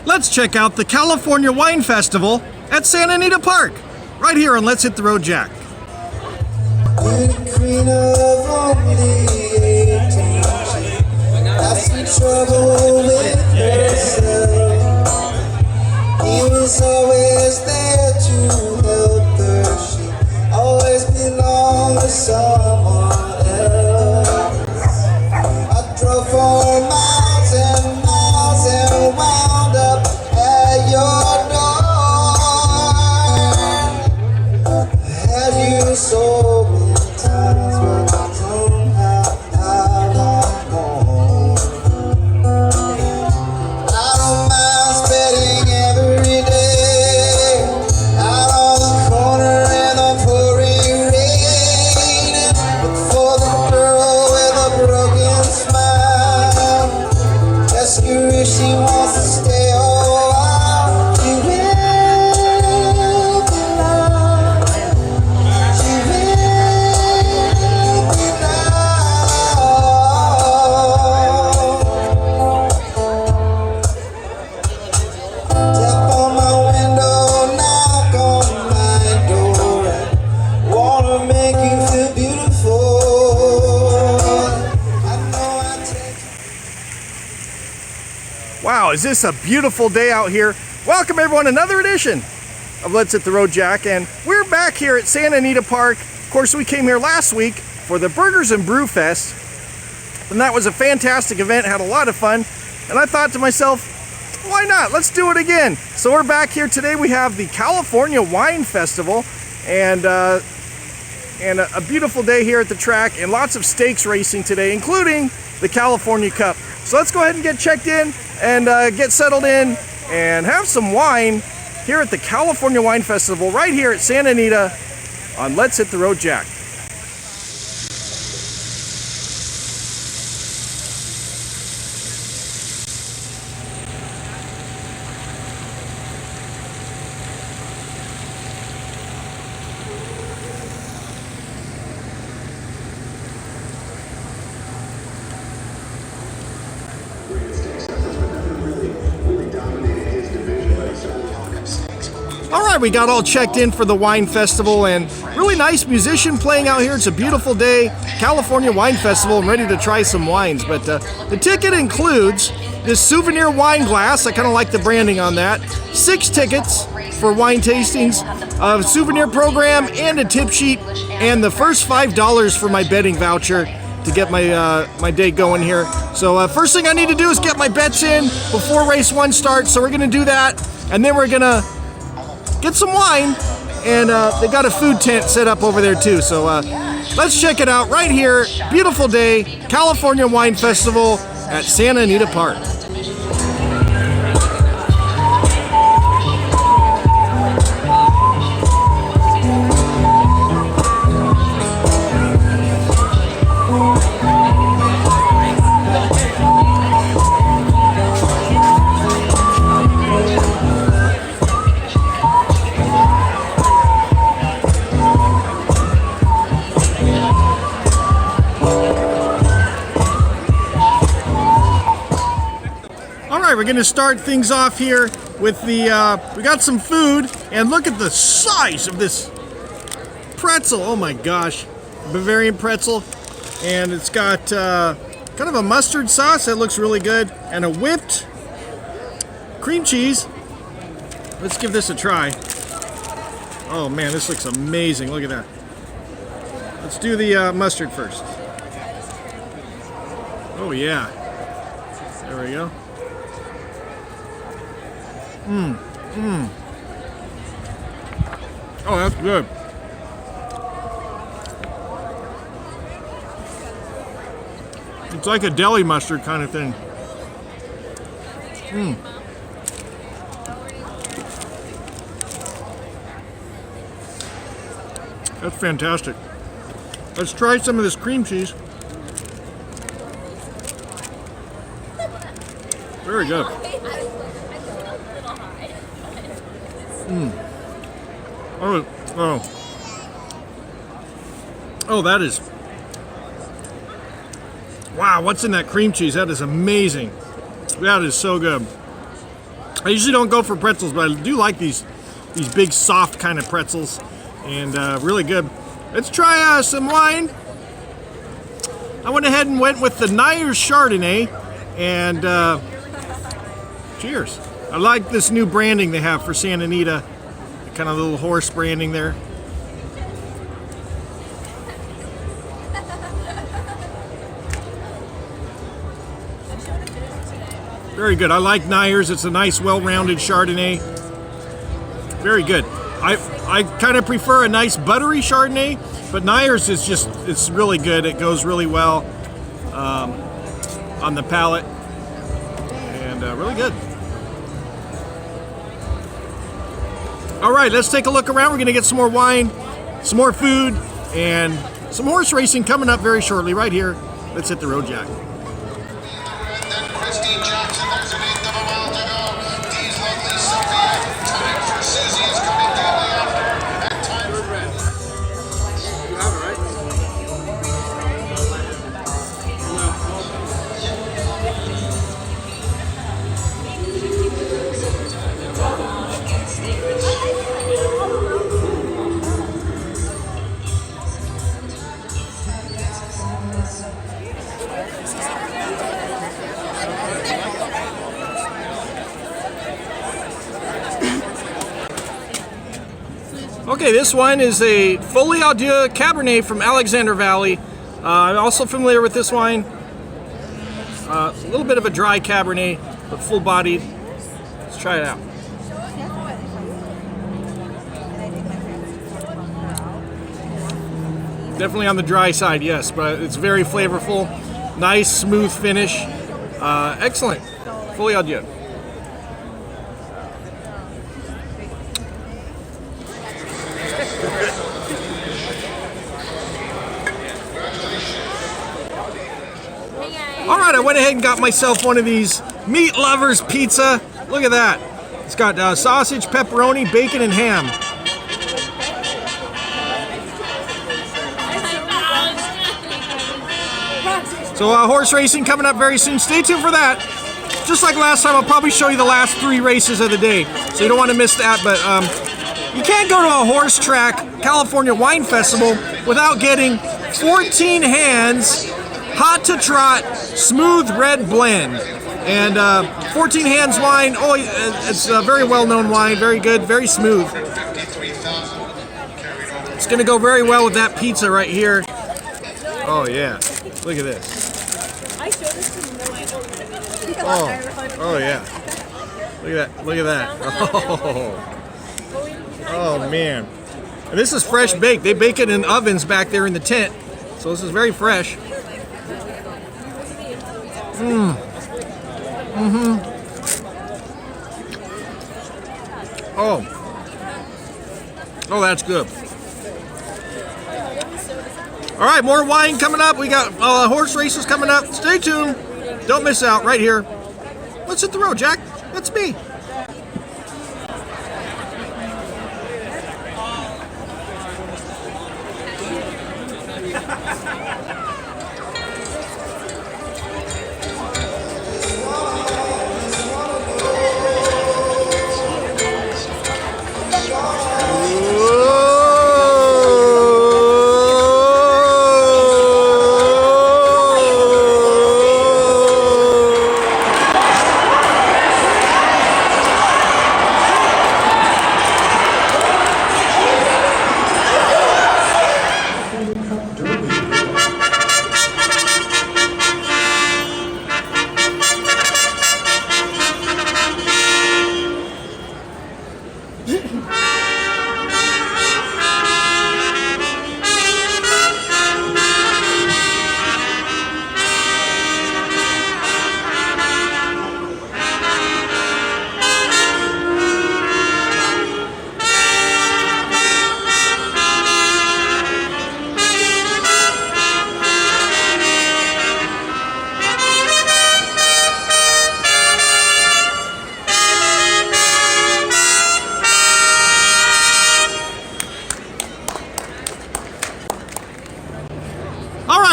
Let's check out the California Wine Festival at Santa Anita Park, right here on Let's Hit the Road Jack. Queen of only 18, that's the trouble with herself. He was always there to help her. She always belonged to someone else. I drove for miles and miles and wound up at your door. Had you so many times, but somehow I want more. I don't mind spending every day out on the corner in the pouring rain. But for the girl with a broken smile, ask her if she wants to stay a while. She will be loved. She will be loved. Tap on my window, knock on my door. Wanna make you feel beautiful. I know I take. Wow, is this a beautiful day out here? Welcome everyone, another edition of Let's Hit the Road Jack, and we're back here at Santa Anita Park. Of course, we came here last week for the Burgers and Brew Fest, and that was a fantastic event, had a lot of fun, and I thought to myself, why not? Let's do it again. So we're back here today. We have the California Wine Festival, and a beautiful day here at the track, and lots of stakes racing today, including the California Cup. So let's go ahead and get checked in and get settled in and have some wine here at the California Wine Festival right here at Santa Anita on Let's Hit the Road Jack. All right, we got all checked in for the wine festival, and really nice musician playing out here. It's a beautiful day, California Wine Festival. I'm ready to try some wines, but the ticket includes this souvenir wine glass. I kind of like the branding on that. 6 tickets for wine tastings, a souvenir program, and a tip sheet, and the first $5 for my betting voucher to get my my day going here. So first thing I need to do is get my bets in before race 1 starts. So we're gonna do that, and then we're gonna get some wine, and they got a food tent set up over there too. So let's check it out right here. Beautiful day, California Wine Festival at Santa Anita Park. We're going to start things off here with the, we got some food, and look at the size of this pretzel. Oh my gosh, Bavarian pretzel, and it's got kind of a mustard sauce that looks really good, and a whipped cream cheese. Let's give this a try. Oh man, this looks amazing. Look at that. Let's do the mustard first. Oh yeah, there we go. Oh, that's good. It's like a deli mustard kind of thing. That's fantastic. Let's try some of this cream cheese. Very good. Oh, that is... Wow, what's in that cream cheese? That is amazing. That is so good. I usually don't go for pretzels, but I do like these big, soft kind of pretzels, and really good. Let's try some wine. I went ahead and went with the Nyers Chardonnay, and cheers. I like this new branding they have for Santa Anita, kind of little horse branding there. Very good. I like Nyers. It's a nice, well-rounded Chardonnay. Very good. I kind of prefer a nice buttery Chardonnay, but Nyers is just, it's really good. It goes really well on the palate, and really good. All right, let's take a look around. We're going to get some more wine, some more food, and some horse racing coming up very shortly right here. Let's hit the road, Jack. Okay, this wine is a Folie à Dieu Cabernet from Alexander Valley. I'm also familiar with this wine. A little bit of a dry Cabernet, but full-bodied. Let's try it out. Definitely on the dry side, yes, but it's very flavorful. Nice, smooth finish. Excellent. Folie à Dieu. All right, I went ahead and got myself one of these Meat Lovers pizza. Look at that. It's got sausage, pepperoni, bacon, and ham. So horse racing coming up very soon. Stay tuned for that. Just like last time, I'll probably show you the last 3 races of the day. So you don't want to miss that. But you can't go to a horse track, California Wine Festival, without getting 14 Hands Hot to Trot Smooth Red Blend. And 14 Hands wine, oh, it's a very well-known wine, very good, very smooth. It's gonna go very well with that pizza right here. Oh yeah, look at this. Oh yeah. Look at that. Oh man. And this is fresh baked. They bake it in ovens back there in the tent. So this is very fresh. Oh, that's good. All right, more wine coming up. We got horse races coming up. Stay tuned. Don't miss out right here. Let's hit the road, Jack. That's me.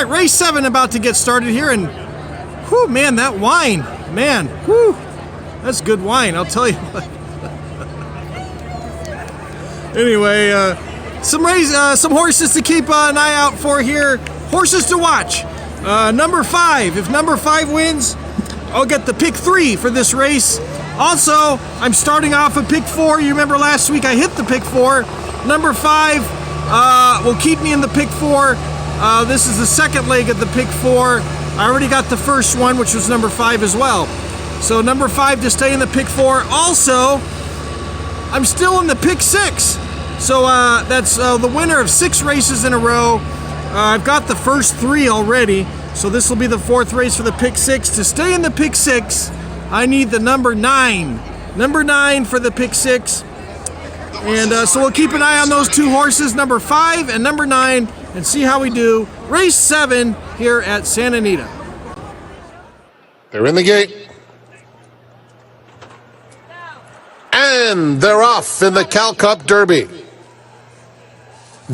Race 7 about to get started here, and whew, man, that wine, man, whew, That's good wine, I'll tell you what. Anyway, some horses to keep an eye out for here. Horses to watch. Number 5. If number 5 wins, I'll get the pick 3 for this race. Also, I'm starting off at pick 4. You remember last week I hit the pick 4. Number 5 will keep me in the pick 4. This is the second leg of the pick 4. I already got the first one, which was number 5 as well. So number 5 to stay in the pick 4. Also, I'm still in the pick 6. So that's the winner of 6 races in a row. I've got the first 3 already. So this will be the 4th race for the pick 6. To stay in the pick 6, I need the number 9. Number 9 for the pick 6. And so we'll keep an eye on those 2 horses, number 5 and number 9, and see how we do. Race 7 here at Santa Anita. They're in the gate. And they're off in the Cal Cup Derby.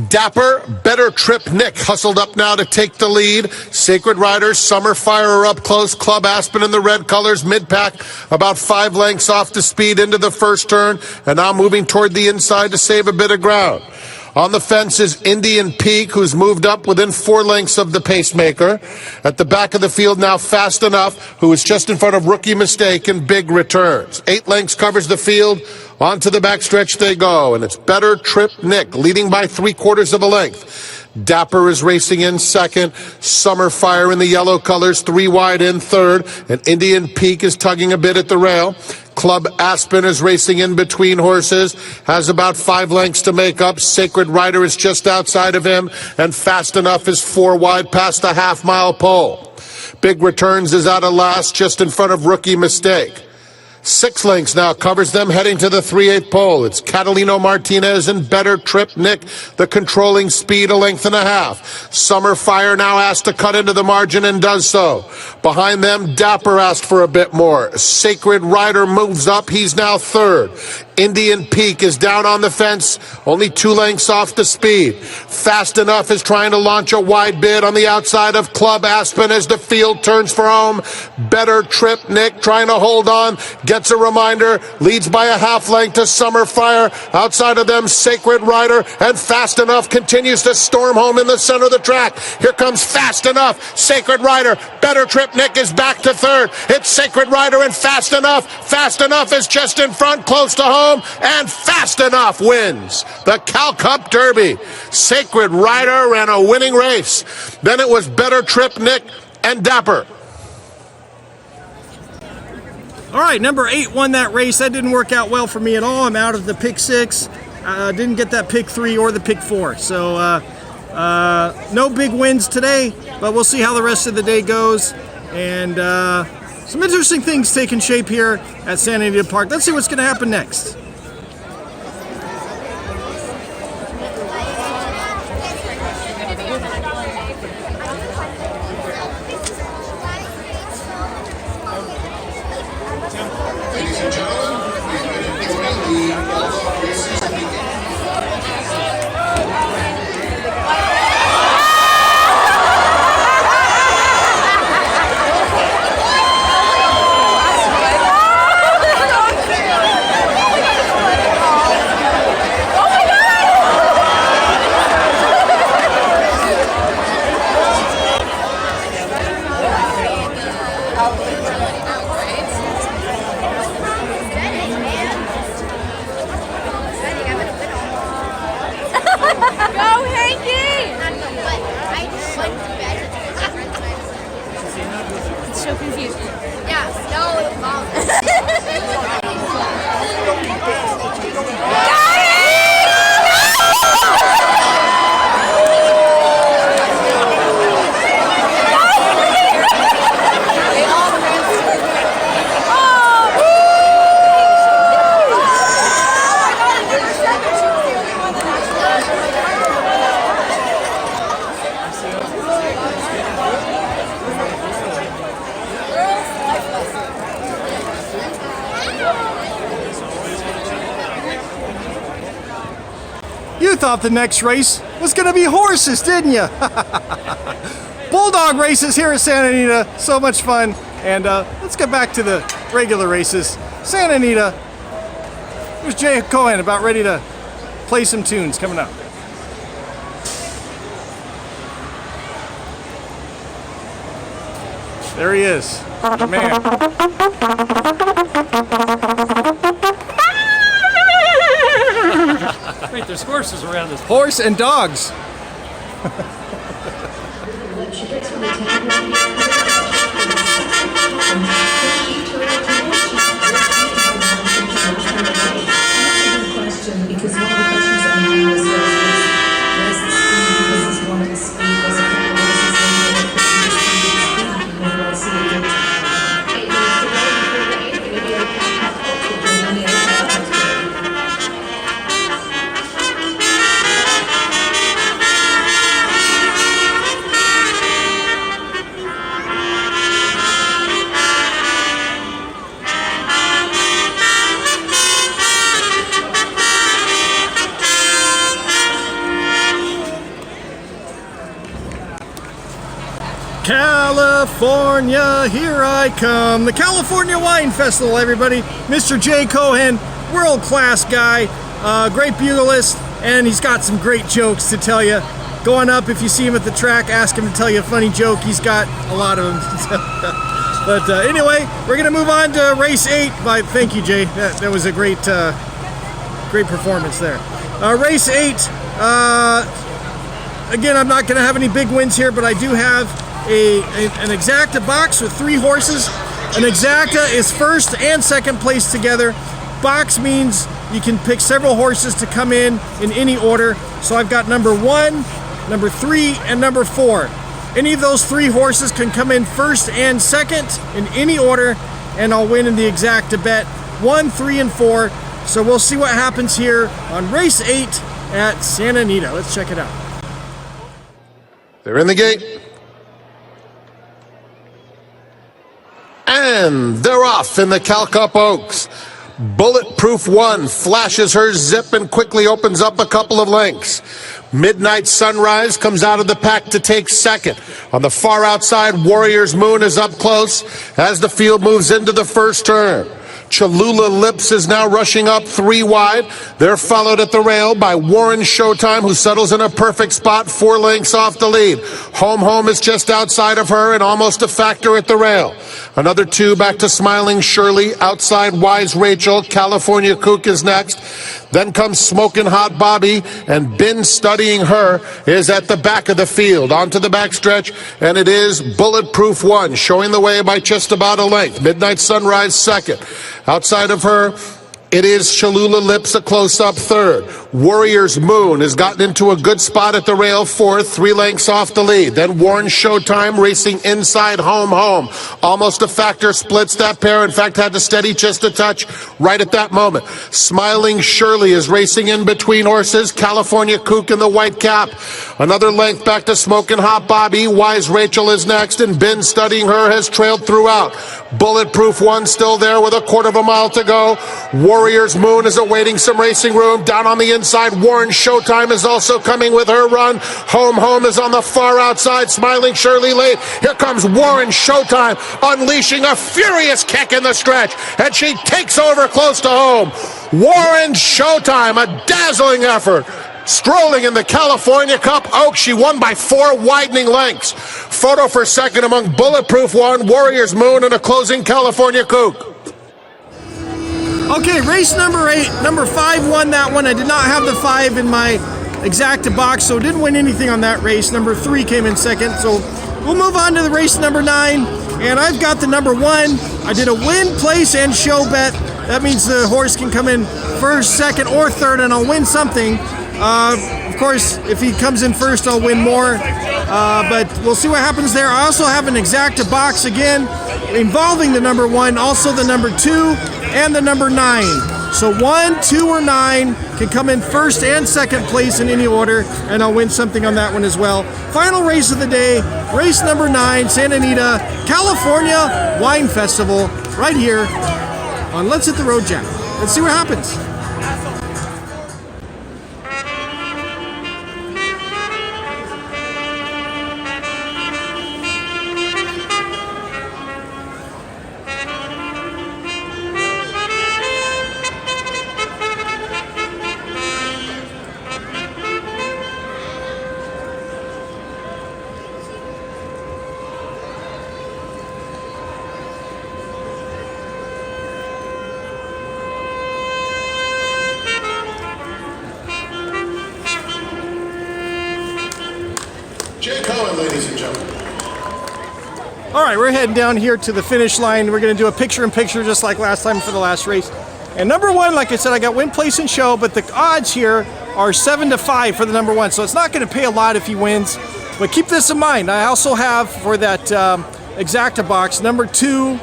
Dapper, Better Trip Nick hustled up now to take the lead. Sacred Riders, Summer Fire are up close. Club Aspen in the red colors, mid-pack, about 5 lengths off the speed into the first turn, and now moving toward the inside to save a bit of ground. On the fence is Indian Peak, who's moved up within 4 lengths of the pacemaker. At the back of the field now, Fast Enough, who is just in front of Rookie Mistake and Big Returns. 8 lengths covers the field. Onto the backstretch they go, and it's Better Trip Nick leading by 3/4 of a length. Dapper is racing in second. Summer Fire in the yellow colors, 3 wide in third, and Indian Peak is tugging a bit at the rail. Club Aspen is racing in between horses, has about 5 lengths to make up. Sacred Rider is just outside of him, and Fast Enough is 4 wide past the half-mile pole. Big Returns is out of last, just in front of Rookie Mistake. 6 lengths now covers them heading to the 3/8 pole. It's Catalino Martinez and Better Trip Nick, the controlling speed, 1.5 lengths. Summer Fire now asked to cut into the margin and does so. Behind them, Dapper asked for a bit more. Sacred Rider moves up. He's now 3rd. Indian Peak is down on the fence, only 2 lengths off the speed. Fast Enough is trying to launch a wide bid on the outside of Club Aspen as the field turns for home. Better Trip Nick trying to hold on, gets a reminder, leads by a 1/2 length to Summer Fire. Outside of them, Sacred Rider, and Fast Enough continues to storm home in the center of the track. Here comes Fast Enough, Sacred Rider, Better Trip Nick is back to 3rd. It's Sacred Rider and Fast Enough. Fast Enough is just in front, close to home. And Fast Enough wins the Cal Cup Derby. Sacred Rider ran a winning race. Then it was Better Trip Nick and Dapper. All right, number 8 won that race. That didn't work out well for me at all. I'm out of the pick 6. Didn't get that pick 3 or the pick 4. So no big wins today, but we'll see how the rest of the day goes. And some interesting things taking shape here at Santa Anita Park. Let's see what's going to happen next. Ladies and gentlemen, we've been enjoying the Bulldog races weekend. So confused. Yeah, You thought the next race was going to be horses, didn't you? Bulldog races here at Santa Anita. So much fun. And let's get back to the regular races. Santa Anita. Here's Jay Cohen about ready to play some tunes coming up. There he is. Man. Wait, there's horses around this. Horse and dogs. Because one of the questions that I was where's the speed? Because it's one of the speed. There's a couple of races in here that puts the speed whenever I see it. 8 minutes to go before the 8th, and maybe I'll catch up to the money I have. California, here I come. The California Wine Festival, everybody. Mr. Jay Cohen, world-class guy, great buglist, and he's got some great jokes to tell you. Going up, if you see him at the track, ask him to tell you a funny joke. He's got a lot of them. But anyway, we're going to move on to race 8. Thank you, Jay. That was a great performance there. Race 8. Again, I'm not going to have any big wins here, but I do have an exacta box with 3 horses. An exacta is first and second place together. Box means you can pick several horses to come in any order. So I've got number 1, number 3, and number 4. Any of those 3 horses can come in first and second in any order, and I'll win in the exacta bet 1, 3, and 4. So we'll see what happens here on race 8 at Santa Anita. Let's check it out. They're in the gate. And they're off in the Cal Cup Oaks. Bulletproof One flashes her zip and quickly opens up a couple of lengths. Midnight Sunrise comes out of the pack to take second. On the far outside, Warrior's Moon is up close as the field moves into the first turn. Cholula Lips is now rushing up 3 wide. They're followed at the rail by Warren Showtime, who settles in a perfect spot 4 lengths off the lead. Home is just outside of her and almost a factor at the rail. Another 2 back to Smiling Shirley. Outside, Wise Rachel. California Kook is next. Then comes Smoking Hot Bobby, and Been Studying Her is at the back of the field. Onto the backstretch, and it is Bulletproof One, showing the way by just about a length. Midnight Sunrise second. Outside of her, it is Cholula Lips a close-up third. Warrior's Moon has gotten into a good spot at the rail fourth, 3 lengths off the lead. Then Warren Showtime racing inside Home. Almost a factor splits that pair. In fact, had to steady just a touch right at that moment. Smiling Shirley is racing in between horses. California Kook in the white cap. Another length back to Smoking Hot Bobby. Wise Rachel is next, and Been Studying Her has trailed throughout. Bulletproof One still there with a 1/4 mile to go. Warrior's Moon is awaiting some racing room. Down on the inside, Warren Showtime is also coming with her run. Home is on the far outside. Smiling Shirley late. Here comes Warren Showtime unleashing a furious kick in the stretch, and she takes over close to home. Warren Showtime, a dazzling effort. Strolling in the California Cup Oaks, she won by 4 widening lengths. Photo for second among Bulletproof One, Warrior's Moon, and a closing California Kook. Okay, race number 8. Number 5 won that one. I did not have the 5 in my exacta box, so didn't win anything on that race. Number 3 came in second, so we'll move on to the race number 9. And I've got the number 1. I did a win, place, and show bet. That means the horse can come in first, second, or third, and I'll win something. Of course, if he comes in first, I'll win more. But we'll see what happens there. I also have an exacta box again involving the number 1, also the number 2, and the number 9. So 1, 2, or 9 can come in first and second place in any order, and I'll win something on that one as well. Final race of the day, race number 9, Santa Anita, California Wine Festival, right here on Let's Hit the Road Jack. Let's see what happens. Jay Cohen, ladies and gentlemen. All right, we're heading down here to the finish line. We're going to do a picture-in-picture just like last time for the last race. And number one, like I said, I got win, place, and show, but the odds here are 7-5 for the number one. So it's not going to pay a lot if he wins. But keep this in mind. I also have for that exacta box number 2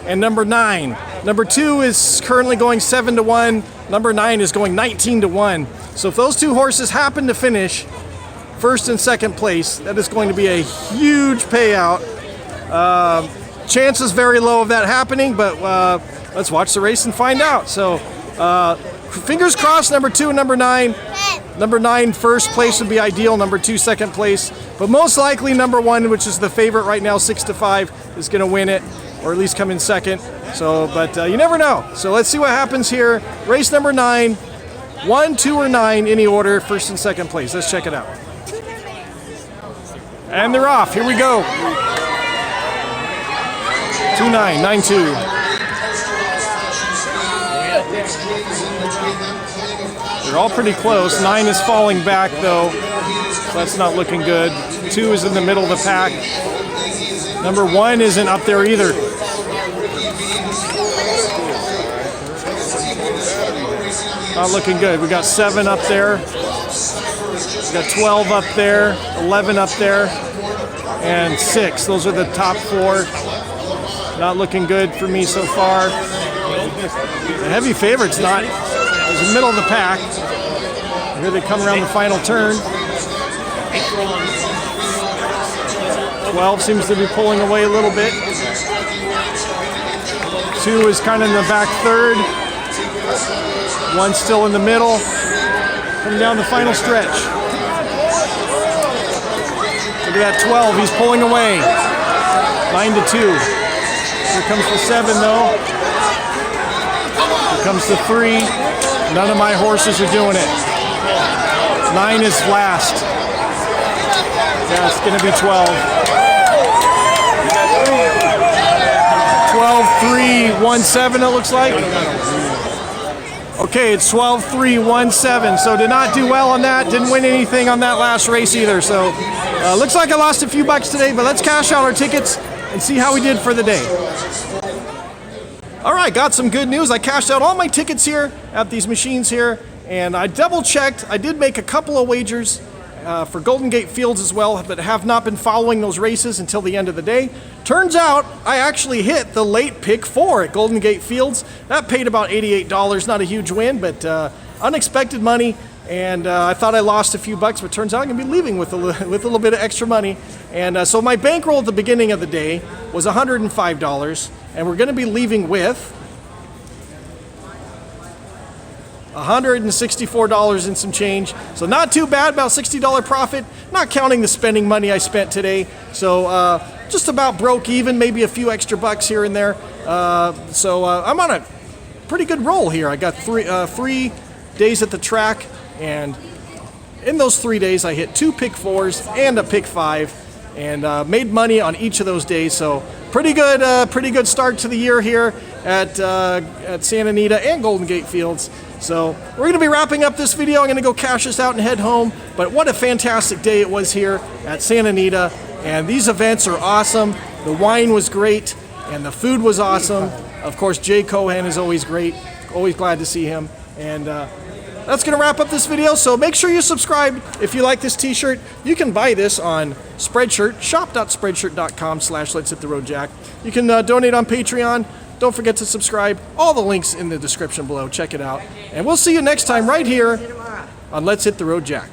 and number 9. Number 2 is currently going 7-1. Number 9 is going 19-1. So if those two horses happen to finish first and second place, that is going to be a huge payout. Chances very low of that happening, but let's watch the race and find out. So fingers crossed, number 2 and number 9. Number 9 first place would be ideal, number 2 second place, but most likely number 1, which is the favorite right now, 6-5, is going to win it, or at least come in second. So, but you never know. So let's see what happens here. Race number 9, 1, 2, or 9, any order, first and second place. Let's check it out. And they're off. Here we go. 2-9, 9-2. They're all pretty close. 9 is falling back though, so that's not looking good. 2 is in the middle of the pack. Number 1 isn't up there either. Not looking good. We got 7 up there. We got 12 up there, 11 up there, and 6. Those are the top 4. Not looking good for me so far. The heavy favorite's not. It's the middle of the pack. Here they come around the final turn. 12 seems to be pulling away a little bit. 2 is kind of in the back third. 1 still in the middle. Coming down the final stretch. Look at that 12. He's pulling away. 9-2. Here comes the 7 though. Here comes the 3. None of my horses are doing it. 9 is last. Yeah, it's going to be 12. 12-3-1-7 it looks like. Okay, it's 12-3-1-7. So did not do well on that. Didn't win anything on that last race either. So looks like I lost a few bucks today, but let's cash out our tickets and see how we did for the day. All right, got some good news. I cashed out all my tickets here at these machines here, and I double checked. I did make a couple of wagers for Golden Gate Fields as well, but have not been following those races until the end of the day. Turns out I actually hit the late pick 4 at Golden Gate Fields. That paid about $88. Not a huge win, but unexpected money. And I thought I lost a few bucks, but turns out I'm going to be leaving with a little bit of extra money. And so my bankroll at the beginning of the day was $105, and we're going to be leaving with $164 and some change. So not too bad, about $60 profit, not counting the spending money I spent today. So just about broke even, maybe a few extra bucks here and there. So I'm on a pretty good roll here. I got 3 days at the track, and in those 3 days I hit 2 pick 4s and a pick 5, and made money on each of those days. So pretty good start to the year here at Santa Anita and Golden Gate Fields. So we're going to be wrapping up this video. I'm going to go cash this out and head home. But what a fantastic day it was here at Santa Anita. And these events are awesome. The wine was great, and the food was awesome. Of course, Jay Cohen is always great. Always glad to see him. And that's going to wrap up this video. So make sure you subscribe if you like this t-shirt. You can buy this on Spreadshirt, shop.spreadshirt.com/let's-hit-the-road-jack. You can donate on Patreon. Don't forget to subscribe. All the links in the description below. Check it out. And we'll see you next time right here on Let's Hit the Road Jack.